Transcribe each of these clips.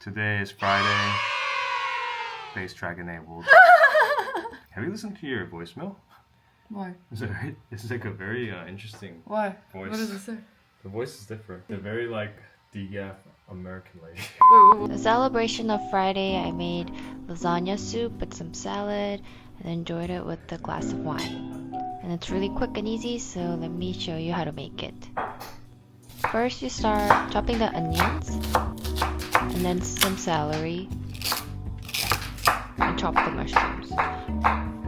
Today is Friday. Bass track enabled. Have you listened to your voicemail? Why? It's like a very interesting Why? voice. What does it say? The voice is different. They're very like DF American lady. Wait. A celebration of Friday, I made lasagna soup with some salad and enjoyed it with a glass of wine. And it's really quick and easy, so let me show you how to make it. First, you start chopping the onions, and then some celery, and chop the mushrooms.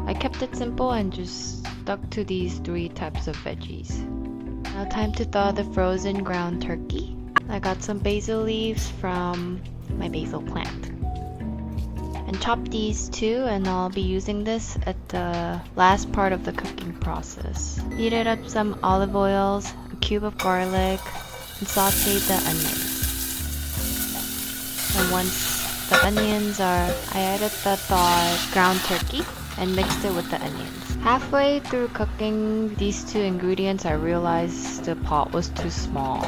I kept it simple and just stuck to these 3 types of veggies. Now time to thaw the frozen ground turkey. I got some basil leaves from my basil plant. And chop these too, and I'll be using this at the last part of the cooking process. Heated up some olive oils, a cube of garlic, and sauteed the onions. And once the onions are, I added the thawed ground turkey and mixed it with the onions. Halfway through cooking these 2 ingredients, I realized the pot was too small.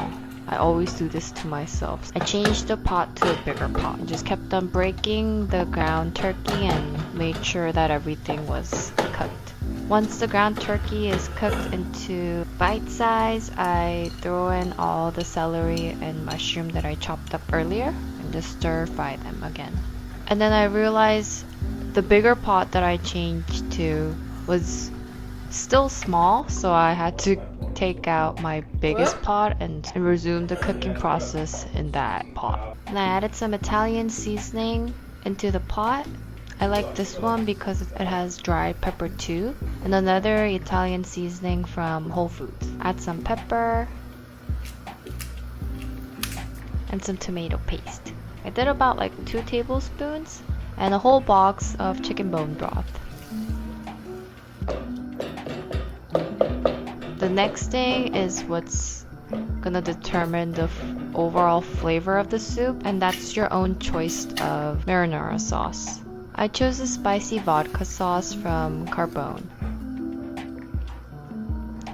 I always do this to myself. I changed the pot to a bigger pot and just kept on breaking the ground turkey and made sure that everything was cooked. Once the ground turkey is cooked into bite size, I throw in all the celery and mushroom that I chopped up earlier and just stir fry them again. And then I realized the bigger pot that I changed to was still small, so I had to take out my biggest pot and resume the cooking process in that pot. And I added some Italian seasoning into the pot. I like this one because it has dried pepper too, and another Italian seasoning from Whole Foods. Add some pepper and some tomato paste. I did about like 2 tablespoons and a whole box of chicken bone broth. The next thing is what's gonna determine the overall flavor of the soup, and that's your own choice of marinara sauce. I chose a spicy vodka sauce from Carbone.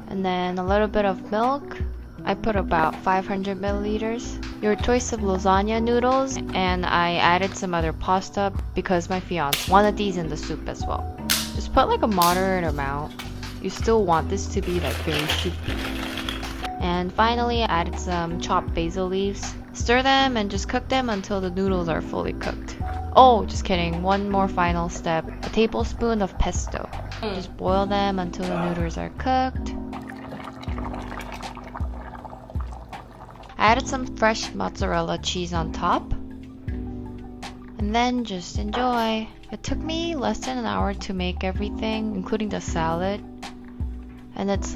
And then a little bit of milk. I put about 500 milliliters. Your choice of lasagna noodles, and I added some other pasta because my fiance wanted these in the soup as well. Just put like a moderate amount. You still want this to be like very soupy. And finally, I added some chopped basil leaves. Stir them and just cook them until the noodles are fully cooked. Oh, just kidding. One more final step. A tablespoon of pesto. Just boil them until the noodles are cooked. I added some fresh mozzarella cheese on top. And then just enjoy. It took me less than an hour to make everything, including the salad. And it's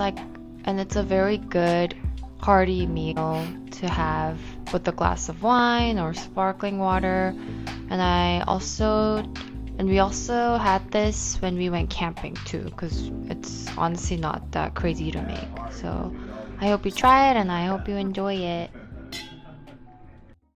a very good hearty meal to have with a glass of wine or sparkling water. And we also had this when we went camping too, because it's honestly not that crazy to make. So I hope you try it and I hope you enjoy it.